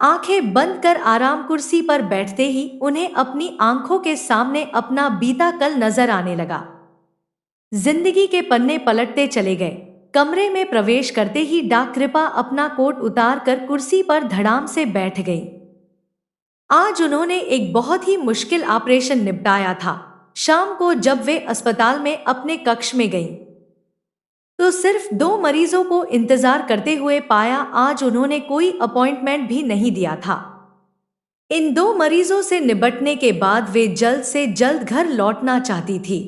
आंखें बंद कर आराम कुर्सी पर बैठते ही उन्हें अपनी आंखों के सामने अपना बीता कल नजर आने लगा। जिंदगी के पन्ने पलटते चले गए। कमरे में प्रवेश करते ही डाक कृपा अपना कोट उतार कर कुर्सी पर धड़ाम से बैठ गई। आज उन्होंने एक बहुत ही मुश्किल ऑपरेशन निपटाया था। शाम को जब वे अस्पताल में अपने कक्ष में गईं, तो सिर्फ 2 मरीजों को इंतजार करते हुए पाया। आज उन्होंने कोई अपॉइंटमेंट भी नहीं दिया था। इन 2 मरीजों से निपटने के बाद वे जल्द से जल्द घर लौटना चाहती थी।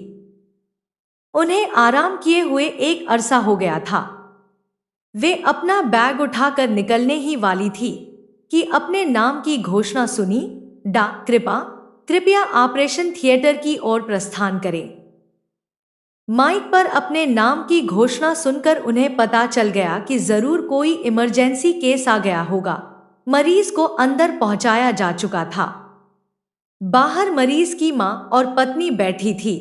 उन्हें आराम किए हुए एक अरसा हो गया था। वे अपना बैग उठाकर निकलने ही वाली थी कि अपने नाम की घोषणा सुनी। डाक कृपा, कृपया ऑपरेशन थिएटर की ओर प्रस्थान करें। माइक पर अपने नाम की घोषणा सुनकर उन्हें पता चल गया कि जरूर कोई इमरजेंसी केस आ गया होगा। मरीज को अंदर पहुंचाया जा चुका था। बाहर मरीज की मां और पत्नी बैठी थी।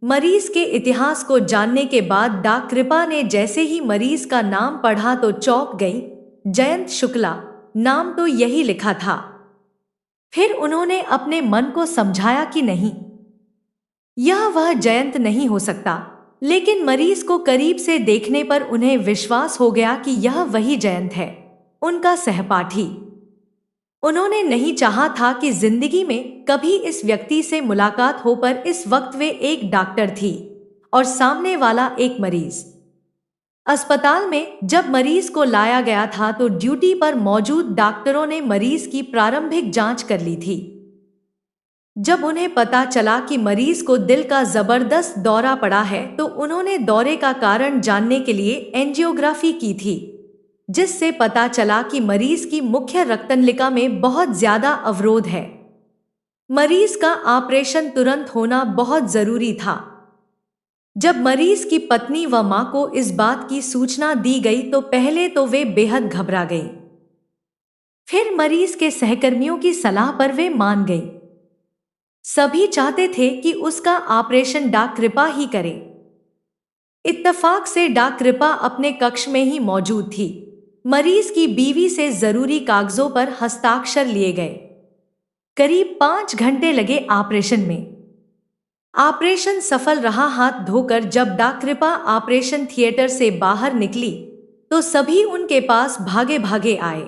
मरीज के इतिहास को जानने के बाद डाक कृपा ने जैसे ही मरीज का नाम पढ़ा तो चौंक गई। जयंत शुक्ला नाम तो यही लिखा था। फिर उन्होंने अपने मन को समझाया कि नहीं, यह वह जयंत नहीं हो सकता। लेकिन मरीज को करीब से देखने पर उन्हें विश्वास हो गया कि यह वही जयंत है, उनका सहपाठी। उन्होंने नहीं चाहा था कि जिंदगी में कभी इस व्यक्ति से मुलाकात हो, पर इस वक्त वे एक डॉक्टर थी और सामने वाला एक मरीज। अस्पताल में जब मरीज को लाया गया था तो ड्यूटी पर मौजूद डॉक्टरों ने मरीज की प्रारंभिक जांच कर ली थी। जब उन्हें पता चला कि मरीज को दिल का जबरदस्त दौरा पड़ा है तो उन्होंने दौरे का कारण जानने के लिए एंजियोग्राफी की थी, जिससे पता चला कि मरीज की मुख्य रक्तनलिका में बहुत ज्यादा अवरोध है। मरीज का ऑपरेशन तुरंत होना बहुत जरूरी था। जब मरीज की पत्नी व मां को इस बात की सूचना दी गई तो पहले तो वे बेहद घबरा गई। फिर मरीज के सहकर्मियों की सलाह पर वे मान गई। सभी चाहते थे कि उसका ऑपरेशन डाक कृपा ही करे। इत्तफाक से डाक कृपा अपने कक्ष में ही मौजूद थी। मरीज की बीवी से जरूरी कागजों पर हस्ताक्षर लिए गए। करीब 5 घंटे लगे ऑपरेशन में। ऑपरेशन सफल रहा। हाथ धोकर जब डाक कृपा ऑपरेशन थिएटर से बाहर निकली तो सभी उनके पास भागे भागे आए।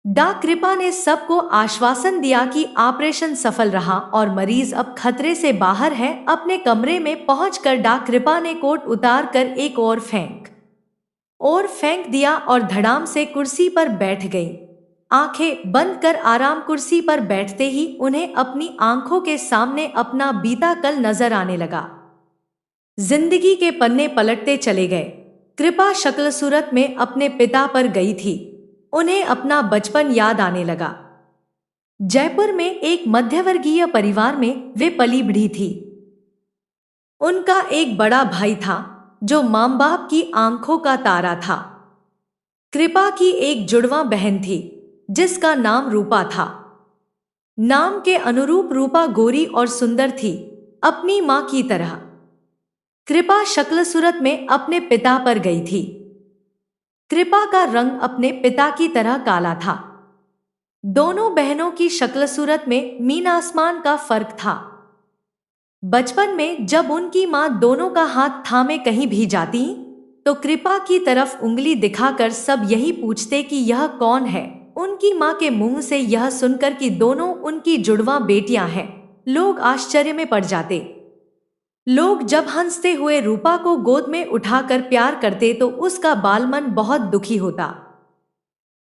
डाक कृपा ने सबको आश्वासन दिया कि ऑपरेशन सफल रहा और मरीज अब खतरे से बाहर है। अपने कमरे में पहुंचकर डाक कृपा ने कोट उतार कर एक और फेंक दिया और धड़ाम से कुर्सी पर बैठ गई। आंखें बंद कर आराम कुर्सी पर बैठते ही उन्हें अपनी आंखों के सामने अपना बीता कल नजर आने लगा। जिंदगी के पन्ने पलटते चले गए। कृपा शक्ल सूरत में अपने पिता पर गई थी। उन्हें अपना बचपन याद आने लगा। जयपुर में एक मध्यवर्गीय परिवार में वे पली बढ़ी थी। उनका एक बड़ा भाई था जो मां बाप की आंखों का तारा था। कृपा की एक जुड़वा बहन थी जिसका नाम रूपा था। नाम के अनुरूप रूपा गोरी और सुंदर थी, अपनी मां की तरह। कृपा शक्ल सूरत में अपने पिता पर गई थी। कृपा का रंग अपने पिता की तरह काला था। दोनों बहनों की शक्ल सूरत में मीन आसमान का फर्क था। बचपन में जब उनकी मां दोनों का हाथ थामे कहीं भी जाती तो कृपा की तरफ उंगली दिखाकर सब यही पूछते कि यह कौन है। उनकी मां के मुंह से यह सुनकर कि दोनों उनकी जुड़वा बेटियां हैं, लोग आश्चर्य में पड़ जाते। लोग जब हंसते हुए रूपा को गोद में उठाकर प्यार करते तो उसका बालमन बहुत दुखी होता।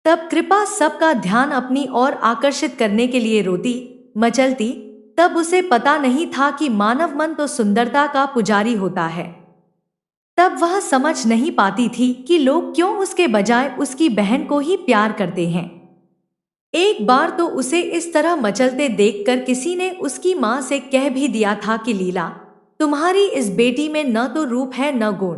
तब कृपा सबका ध्यान अपनी ओर आकर्षित करने के लिए रोती मचलती। तब उसे पता नहीं था कि मानव मन तो सुंदरता का पुजारी होता है। तब वह समझ नहीं पाती थी कि लोग क्यों उसके बजाय उसकी बहन को ही प्यार करते हैं। एक बार तो उसे इस तरह मचलते देखकर किसी ने उसकी मां से कह भी दिया था कि लीला, तुम्हारी इस बेटी में न तो रूप है न गुण।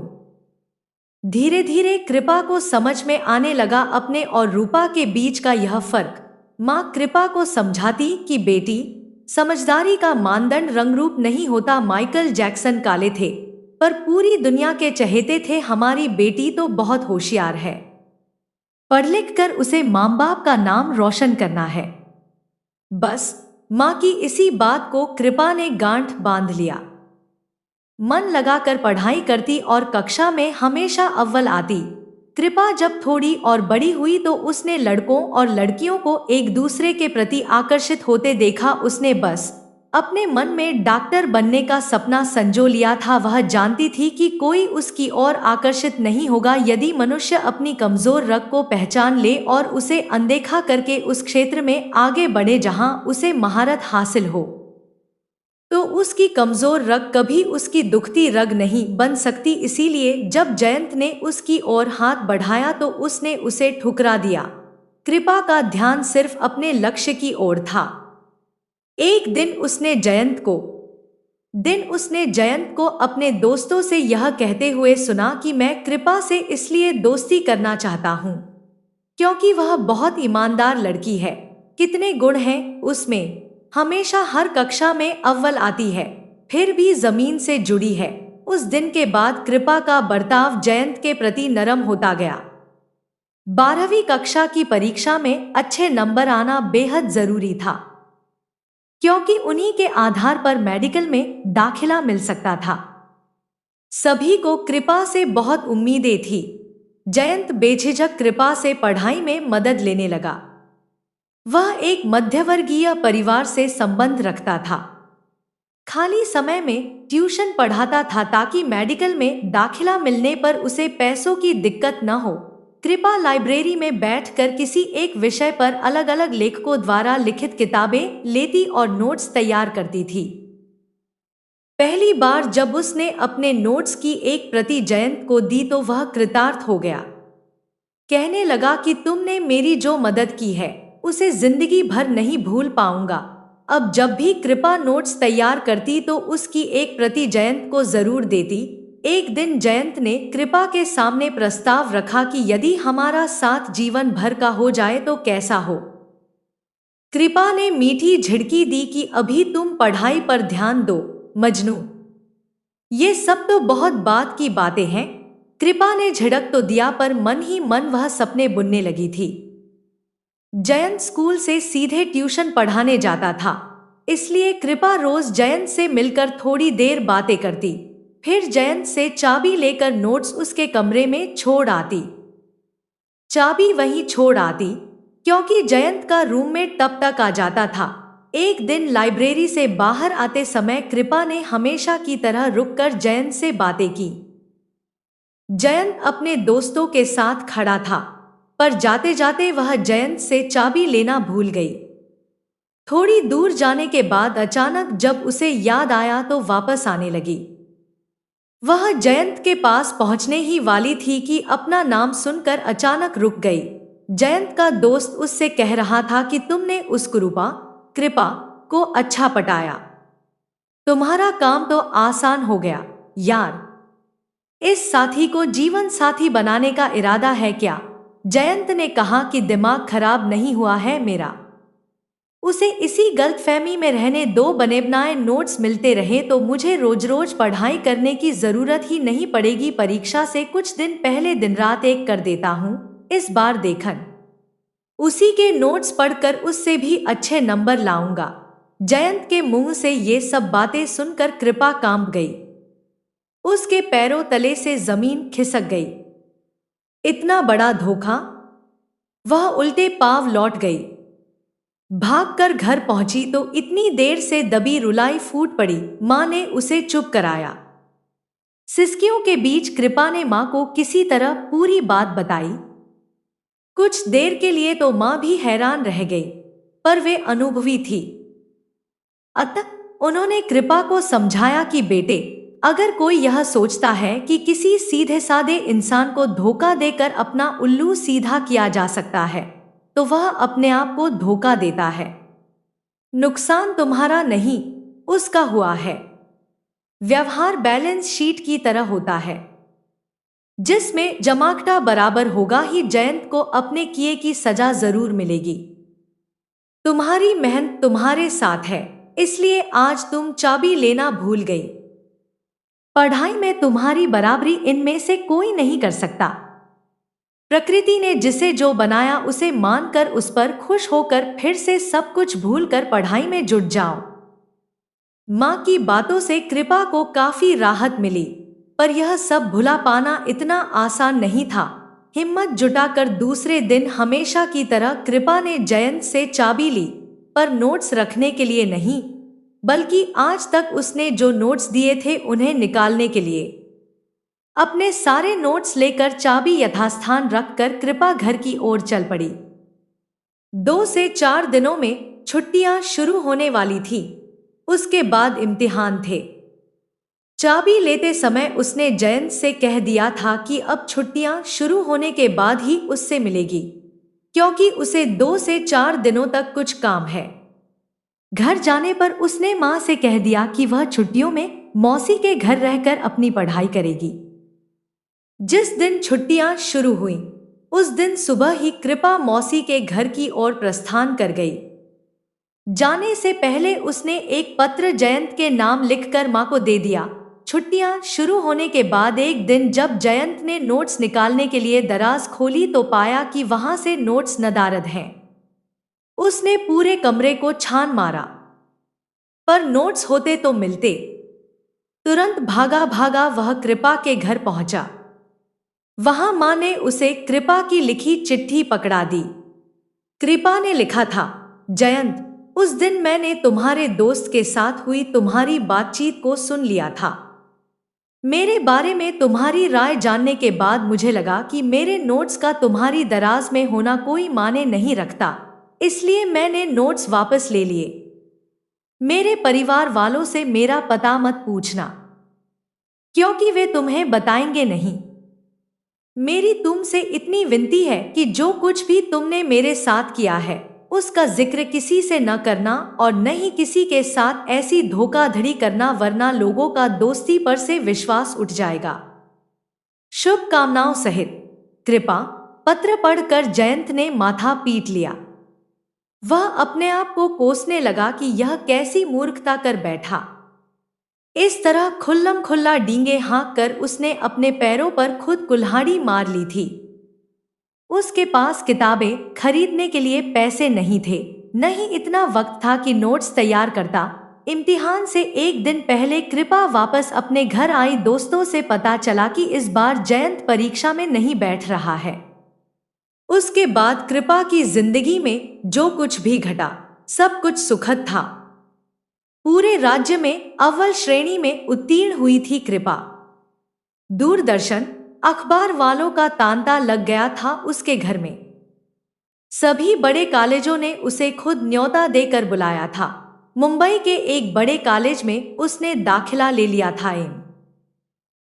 धीरे धीरे कृपा को समझ में आने लगा अपने और रूपा के बीच का यह फर्क। मां कृपा को समझाती कि बेटी, समझदारी का मानदंड रंग रूप नहीं होता। माइकल जैक्सन काले थे पर पूरी दुनिया के चहेते थे, हमारी बेटी तो बहुत होशियार है। पढ़ लिख कर उसे माँ बाप का नाम रोशन करना है। बस माँ की इसी बात को कृपा ने गांठ बांध लिया। मन लगाकर पढ़ाई करती और कक्षा में हमेशा अव्वल आती। कृपा जब थोड़ी और बड़ी हुई तो उसने लड़कों और लड़कियों को एक दूसरे के प्रति आकर्षित होते देखा। उसने बस अपने मन में डॉक्टर बनने का सपना संजो लिया था। वह जानती थी कि कोई उसकी ओर आकर्षित नहीं होगा यदि मनुष्य अपनी कमजोर रग को पहचान ले और उसे अनदेखा करके उस क्षेत्र में आगे बढ़े जहां उसे महारत हासिल हो। तो उसकी कमजोर रग कभी उसकी दुखती रग नहीं बन सकती। इसीलिए जब जयंत ने उसकी ओर हाथ बढ़ाया तो उसने उसे ठुकरा दिया। कृपा का ध्यान सिर्फ अपने लक्ष्य की ओर था। एक दिन उसने जयंत को अपने दोस्तों से यह कहते हुए सुना कि मैं कृपा से इसलिए दोस्ती करना चाहता हूँ क्योंकि वह बहुत ईमानदार लड़की है। कितने गुण हैं उसमें, हमेशा हर कक्षा में अव्वल आती है, फिर भी जमीन से जुड़ी है। उस दिन के बाद कृपा का बर्ताव जयंत के प्रति नरम होता गया। 12वीं कक्षा की परीक्षा में अच्छे नंबर आना बेहद जरूरी था क्योंकि उन्हीं के आधार पर मेडिकल में दाखिला मिल सकता था। सभी को कृपा से बहुत उम्मीदें थी। जयंत बेझिझक कृपा से पढ़ाई में मदद लेने लगा। वह एक मध्यवर्गीय परिवार से संबंध रखता था। खाली समय में ट्यूशन पढ़ाता था ताकि मेडिकल में दाखिला मिलने पर उसे पैसों की दिक्कत न हो। कृपा लाइब्रेरी में बैठकर किसी एक विषय पर अलग अलग लेखकों द्वारा लिखित किताबें लेती और नोट्स तैयार करती थी। पहली बार जब उसने अपने नोट्स की एक प्रति जयंत को दी तो वह कृतार्थ हो गया। कहने लगा कि तुमने मेरी जो मदद की है उसे जिंदगी भर नहीं भूल पाऊंगा। अब जब भी कृपा नोट्स तैयार करती तो उसकी एक प्रति जयंत को जरूर देती। एक दिन जयंत ने कृपा के सामने प्रस्ताव रखा कि यदि हमारा साथ जीवन भर का हो जाए तो कैसा हो। कृपा ने मीठी झिड़की दी कि अभी तुम पढ़ाई पर ध्यान दो मजनू, ये सब तो बहुत बात की बातें हैं। कृपा ने झिड़क तो दिया पर मन ही मन वह सपने बुनने लगी थी। जयंत स्कूल से सीधे ट्यूशन पढ़ाने जाता था, इसलिए कृपा रोज जयंत से मिलकर थोड़ी देर बातें करती, फिर जयंत से चाबी लेकर नोट्स उसके कमरे में छोड़ आती। चाबी वहीं छोड़ आती क्योंकि जयंत का रूममेट तब तक आ जाता था। एक दिन लाइब्रेरी से बाहर आते समय कृपा ने हमेशा की तरह रुककर जयंत से बातें की। जयंत अपने दोस्तों के साथ खड़ा था, पर जाते जाते वह जयंत से चाबी लेना भूल गई। थोड़ी दूर जाने के बाद अचानक जब उसे याद आया तो वापस आने लगी। वह जयंत के पास पहुंचने ही वाली थी कि अपना नाम सुनकर अचानक रुक गई। जयंत का दोस्त उससे कह रहा था कि तुमने उस कृपा को अच्छा पटाया, तुम्हारा काम तो आसान हो गया यार। इस साथी को जीवन साथी बनाने का इरादा है क्या? जयंत ने कहा कि दिमाग खराब नहीं हुआ है मेरा। उसे इसी गलतफहमी में रहने दो, बने बनाए नोट्स मिलते रहे तो मुझे रोज रोज पढ़ाई करने की जरूरत ही नहीं पड़ेगी। परीक्षा से कुछ दिन पहले दिन रात एक कर देता हूँ, इस बार देखन उसी के नोट्स पढ़कर उससे भी अच्छे नंबर लाऊंगा। जयंत के मुंह से ये सब बातें सुनकर कृपा कांप गई। उसके पैरों तले से जमीन खिसक गई। इतना बड़ा धोखा! वह उल्टे पांव लौट गई। भागकर घर पहुंची तो इतनी देर से दबी रुलाई फूट पड़ी। मां ने उसे चुप कराया। सिसकियों के बीच कृपा ने मां को किसी तरह पूरी बात बताई। कुछ देर के लिए तो मां भी हैरान रह गई, पर वे अनुभवी थी। अतः उन्होंने कृपा को समझाया कि बेटे, अगर कोई यह सोचता है कि किसी सीधे साधे इंसान को धोखा देकर अपना उल्लू सीधा किया जा सकता है, तो वह अपने आप को धोखा देता है। नुकसान तुम्हारा नहीं, उसका हुआ है। व्यवहार बैलेंस शीट की तरह होता है, जिसमें जमाखटा बराबर होगा ही जयंत को अपने किए की सजा जरूर मिलेगी। तुम्हारी मेहनत तुम्हारे साथ है, इसलिए आज तुम चाबी लेना भूल गई। पढ़ाई में तुम्हारी बराबरी इनमें से कोई नहीं कर सकता। प्रकृति ने जिसे जो बनाया उसे मानकर उस पर खुश होकर फिर से सब कुछ भूलकर पढ़ाई में जुट जाओ। माँ की बातों से कृपा को काफी राहत मिली, पर यह सब भुला पाना इतना आसान नहीं था। हिम्मत जुटाकर दूसरे दिन हमेशा की तरह कृपा ने जयंत से चाबी ली, पर नोट्स रखने के लिए नहीं, बल्कि आज तक उसने जो नोट्स दिए थे उन्हें निकालने के लिए। अपने सारे नोट्स लेकर चाबी यथास्थान रखकर कृपा घर की ओर चल पड़ी। 2 से 4 दिनों में छुट्टियां शुरू होने वाली थी। उसके बाद इम्तिहान थे। चाबी लेते समय उसने जयंत से कह दिया था कि अब छुट्टियां शुरू होने के बाद ही उससे मिलेगी, क्योंकि उसे 2 से 4 दिनों तक कुछ काम है। घर जाने पर उसने माँ से कह दिया कि वह छुट्टियों में मौसी के घर रहकर अपनी पढ़ाई करेगी। जिस दिन छुट्टियां शुरू हुईं, उस दिन सुबह ही कृपा मौसी के घर की ओर प्रस्थान कर गई। जाने से पहले उसने एक पत्र जयंत के नाम लिखकर माँ को दे दिया। छुट्टियां शुरू होने के बाद एक दिन जब जयंत ने नोट्स निकालने के लिए दराज खोली तो पाया कि वहां से नोट्स नदारद हैं। उसने पूरे कमरे को छान मारा, पर नोट्स होते तो मिलते। तुरंत भागा भागा वह कृपा के घर पहुंचा। वहां मां ने उसे कृपा की लिखी चिट्ठी पकड़ा दी। कृपा ने लिखा था, जयंत, उस दिन मैंने तुम्हारे दोस्त के साथ हुई तुम्हारी बातचीत को सुन लिया था। मेरे बारे में तुम्हारी राय जानने के बाद मुझे लगा कि मेरे नोट्स का तुम्हारी दराज में होना कोई मायने नहीं रखता, इसलिए मैंने नोट्स वापस ले लिए। मेरे परिवार वालों से मेरा पता मत पूछना, क्योंकि वे तुम्हें बताएंगे नहीं। मेरी तुमसे इतनी विनती है कि जो कुछ भी तुमने मेरे साथ किया है उसका जिक्र किसी से न करना और न ही किसी के साथ ऐसी धोखाधड़ी करना, वरना लोगों का दोस्ती पर से विश्वास उठ जाएगा। शुभकामनाओं सहित, कृपा। पत्र पढ़कर जयंत ने माथा पीट लिया। वह अपने आप को कोसने लगा कि यह कैसी मूर्खता कर बैठा। इस तरह खुल्लम खुल्ला डींगे हाँक कर उसने अपने पैरों पर खुद कुल्हाड़ी मार ली थी। उसके पास किताबें खरीदने के लिए पैसे नहीं थे, न ही इतना वक्त था कि नोट्स तैयार करता। इम्तिहान से एक दिन पहले कृपा वापस अपने घर आई। दोस्तों से पता चला कि इस बार जयंत परीक्षा में नहीं बैठ रहा है। उसके बाद कृपा की जिंदगी में जो कुछ भी घटा सब कुछ सुखद था। पूरे राज्य में अव्वल श्रेणी में उत्तीर्ण हुई थी कृपा। दूरदर्शन, अखबार वालों का तांता लग गया था उसके घर में। सभी बड़े कॉलेजों ने उसे खुद न्योता देकर बुलाया था। मुंबई के एक बड़े कॉलेज में उसने दाखिला ले लिया था।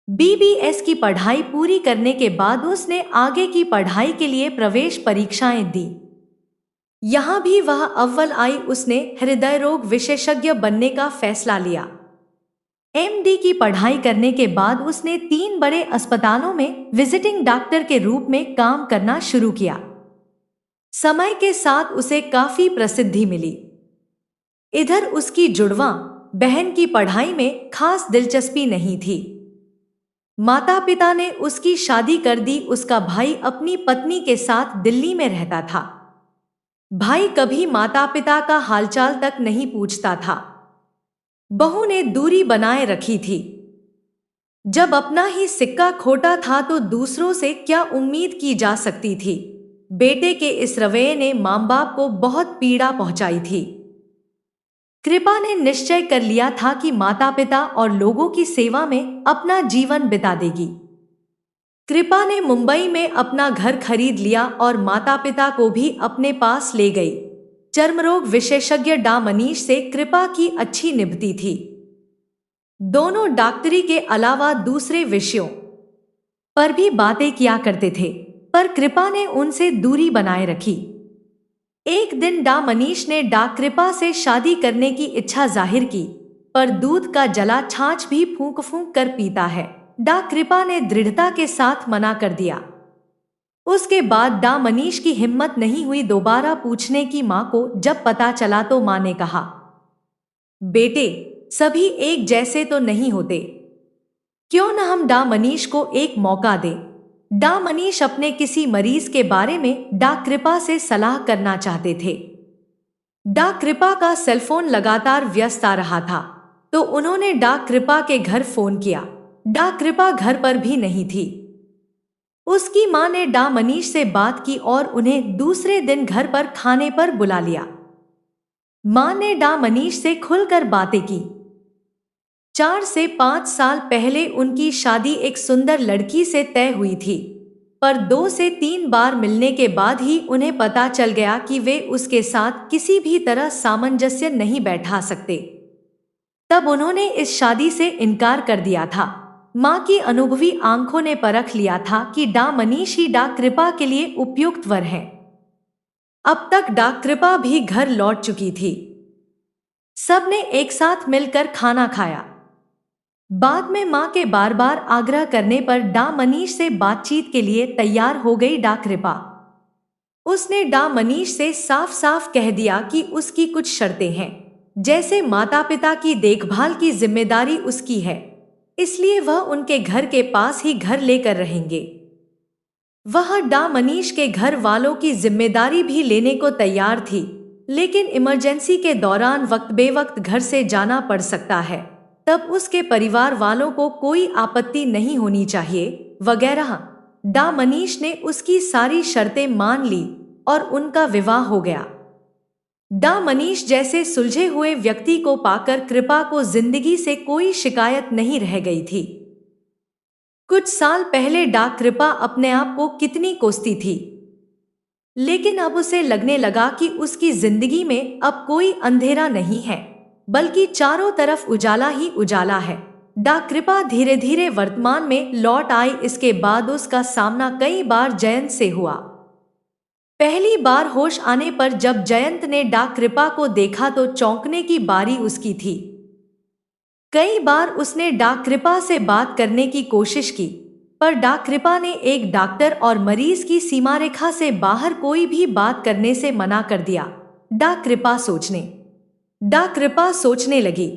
BBS की पढ़ाई पूरी करने के बाद उसने आगे की पढ़ाई के लिए प्रवेश परीक्षाएं दी। यहां भी वह अव्वल आई। उसने हृदय रोग विशेषज्ञ बनने का फैसला लिया। MD की पढ़ाई करने के बाद उसने 3 बड़े अस्पतालों में विजिटिंग डॉक्टर के रूप में काम करना शुरू किया। समय के साथ उसे काफी प्रसिद्धि मिली। इधर उसकी जुड़वां बहन की पढ़ाई में खास दिलचस्पी नहीं थी। माता पिता ने उसकी शादी कर दी। उसका भाई अपनी पत्नी के साथ दिल्ली में रहता था। भाई कभी माता पिता का हालचाल तक नहीं पूछता था। बहू ने दूरी बनाए रखी थी। जब अपना ही सिक्का खोटा था तो दूसरों से क्या उम्मीद की जा सकती थी। बेटे के इस रवैये ने मां बाप को बहुत पीड़ा पहुंचाई थी। कृपा ने निश्चय कर लिया था कि माता पिता और लोगों की सेवा में अपना जीवन बिता देगी। कृपा ने मुंबई में अपना घर खरीद लिया और माता पिता को भी अपने पास ले गई। चर्मरोग विशेषज्ञ डॉ मनीष से कृपा की अच्छी निभती थी। दोनों डॉक्टरी के अलावा दूसरे विषयों पर भी बातें किया करते थे, पर कृपा ने उनसे दूरी बनाए रखी। एक दिन डॉ मनीष ने डॉ कृपा से शादी करने की इच्छा जाहिर की, पर दूध का जला छाछ भी फूंक फूंक कर पीता है। डॉ कृपा ने दृढ़ता के साथ मना कर दिया। उसके बाद डॉ मनीष की हिम्मत नहीं हुई दोबारा पूछने की। मां को जब पता चला तो मां ने कहा, बेटे, सभी एक जैसे तो नहीं होते, क्यों न हम डॉ मनीष को एक मौका दें। डा मनीष अपने किसी मरीज के बारे में डा कृपा से सलाह करना चाहते थे। डा कृपा का सेलफोन लगातार व्यस्त आ रहा था, तो उन्होंने डा कृपा के घर फोन किया। डा कृपा घर पर भी नहीं थी। उसकी मां ने डा मनीष से बात की और उन्हें दूसरे दिन घर पर खाने पर बुला लिया। मां ने डा मनीष से खुलकर बातें की। 4 से 5 साल पहले उनकी शादी एक सुंदर लड़की से तय हुई थी, पर 2 से 3 बार मिलने के बाद ही उन्हें पता चल गया कि वे उसके साथ किसी भी तरह सामंजस्य नहीं बैठा सकते। तब उन्होंने इस शादी से इनकार कर दिया था। मां की अनुभवी आंखों ने परख लिया था कि डा मनीष ही डा कृपा के लिए उपयुक्त वर है। अब तक डा कृपा भी घर लौट चुकी थी। सबने एक साथ मिलकर खाना खाया। बाद में मां के बार बार आग्रह करने पर डा मनीष से बातचीत के लिए तैयार हो गई डा कृपा। उसने डा मनीष से साफ साफ कह दिया कि उसकी कुछ शर्तें हैं, जैसे माता पिता की देखभाल की जिम्मेदारी उसकी है, इसलिए वह उनके घर के पास ही घर लेकर रहेंगे। वह डा मनीष के घर वालों की जिम्मेदारी भी लेने को तैयार थी, लेकिन इमरजेंसी के दौरान वक्त बेवक्त घर से जाना पड़ सकता है, तब उसके परिवार वालों को कोई आपत्ति नहीं होनी चाहिए वगैरह। डा मनीष ने उसकी सारी शर्तें मान ली और उनका विवाह हो गया। डा मनीष जैसे सुलझे हुए व्यक्ति को पाकर कृपा को जिंदगी से कोई शिकायत नहीं रह गई थी। कुछ साल पहले डा कृपा अपने आप को कितनी कोसती थी, लेकिन अब उसे लगने लगा कि उसकी जिंदगी में अब कोई अंधेरा नहीं है, बल्कि चारों तरफ उजाला ही उजाला है। डा कृपा धीरे धीरे वर्तमान में लौट आई। इसके बाद उसका सामना कई बार जयंत से हुआ। पहली बार होश आने पर जब जयंत ने डा कृपा को देखा तो चौंकने की बारी उसकी थी। कई बार उसने डा कृपा से बात करने की कोशिश की, पर डा कृपा ने एक डॉक्टर और मरीज की सीमारेखा से बाहर कोई भी बात करने से मना कर दिया। डा कृपा सोचने लगी,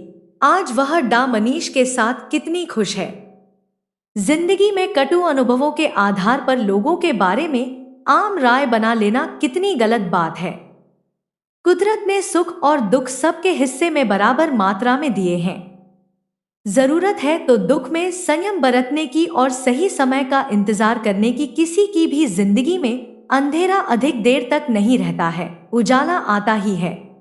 आज वह डा मनीष के साथ कितनी खुश है। जिंदगी में कटु अनुभवों के आधार पर लोगों के बारे में आम राय बना लेना कितनी गलत बात है। कुदरत ने सुख और दुख सबके हिस्से में बराबर मात्रा में दिए हैं। जरूरत है तो दुख में संयम बरतने की और सही समय का इंतजार करने की। किसी की भी जिंदगी में अंधेरा अधिक देर तक नहीं रहता है, उजाला आता ही है।